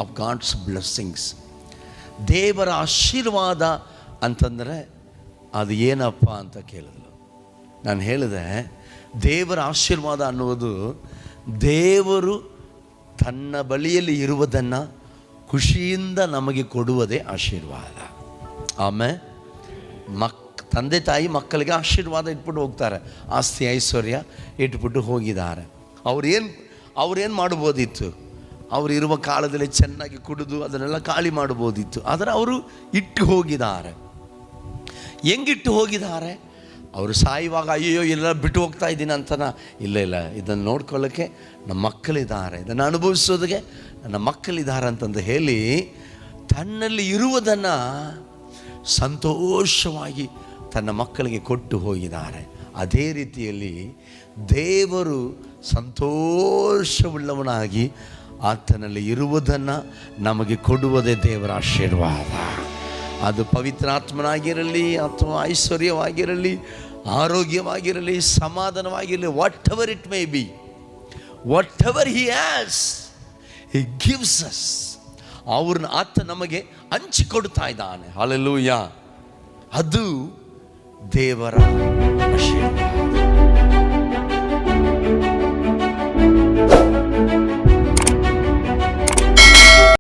Of God's blessings. ದೇವರ ಆಶೀರ್ವಾದ ಅಂತಂದರೆ ಅದು ಏನಪ್ಪ ಅಂತ ಕೇಳಿದ್ರು. ನಾನು ಹೇಳಿದೆ, ದೇವರ ಆಶೀರ್ವಾದ ಅನ್ನುವುದು ದೇವರು ತನ್ನ ಬಳಿಯಲ್ಲಿ ಇರುವುದನ್ನು ಖುಷಿಯಿಂದ ನಮಗೆ ಕೊಡುವುದೇ ಆಶೀರ್ವಾದ. ಆಮೇಲೆ ತಂದೆ ತಾಯಿ ಮಕ್ಕಳಿಗೆ ಆಶೀರ್ವಾದ ಇಟ್ಬಿಟ್ಟು ಹೋಗ್ತಾರೆ, ಆಸ್ತಿ ಐಶ್ವರ್ಯ ಇಟ್ಬಿಟ್ಟು ಹೋಗಿದ್ದಾರೆ. ಅವ್ರೇನು ಮಾಡ್ಬೋದಿತ್ತು? ಅವರಿರುವ ಕಾಲದಲ್ಲಿ ಚೆನ್ನಾಗಿ ಕುಡಿದು ಅದನ್ನೆಲ್ಲ ಖಾಲಿ ಮಾಡ್ಬೋದಿತ್ತು. ಆದರೆ ಅವರು ಇಟ್ಟು ಹೋಗಿದ್ದಾರೆ. ಹೆಂಗಿಟ್ಟು ಹೋಗಿದ್ದಾರೆ? ಅವರು ಸಾಯುವಾಗ ಅಯ್ಯೋ ಎಲ್ಲ ಬಿಟ್ಟು ಹೋಗ್ತಾ ಇದ್ದೀನಿ ಅಂತನಾ? ಇಲ್ಲ, ಇದನ್ನು ನೋಡ್ಕೊಳ್ಳೋಕ್ಕೆ ನಮ್ಮ ಮಕ್ಕಳಿದ್ದಾರೆ, ಇದನ್ನು ಅನುಭವಿಸೋದಕ್ಕೆ ನನ್ನ ಮಕ್ಕಳಿದ್ದಾರೆ ಅಂತಂದು ಹೇಳಿ ತನ್ನಲ್ಲಿ ಇರುವುದನ್ನು ಸಂತೋಷವಾಗಿ ತನ್ನ ಮಕ್ಕಳಿಗೆ ಕೊಟ್ಟು ಹೋಗಿದ್ದಾರೆ. ಅದೇ ರೀತಿಯಲ್ಲಿ ದೇವರು ಸಂತೋಷವುಳ್ಳವನಾಗಿ ಆತನಲ್ಲಿ ಇರುವುದನ್ನು ನಮಗೆ ಕೊಡುವುದೇ ದೇವರ ಆಶೀರ್ವಾದ. ಅದು ಪವಿತ್ರಾತ್ಮನಾಗಿರಲಿ ಅಥವಾ ಐಶ್ವರ್ಯವಾಗಿರಲಿ, ಆರೋಗ್ಯವಾಗಿರಲಿ, ಸಮಾಧಾನವಾಗಿರಲಿ, whatever it may be, whatever he has, he gives us. ಆತ ನಮಗೆ ಹಂಚಿಕೊಡ್ತಾ ಇದ್ದಾನೆ. ಹಲ್ಲೆಲೂಯಾ. ಅದು ದೇವರ ಆಶೀರ್ವಾದ.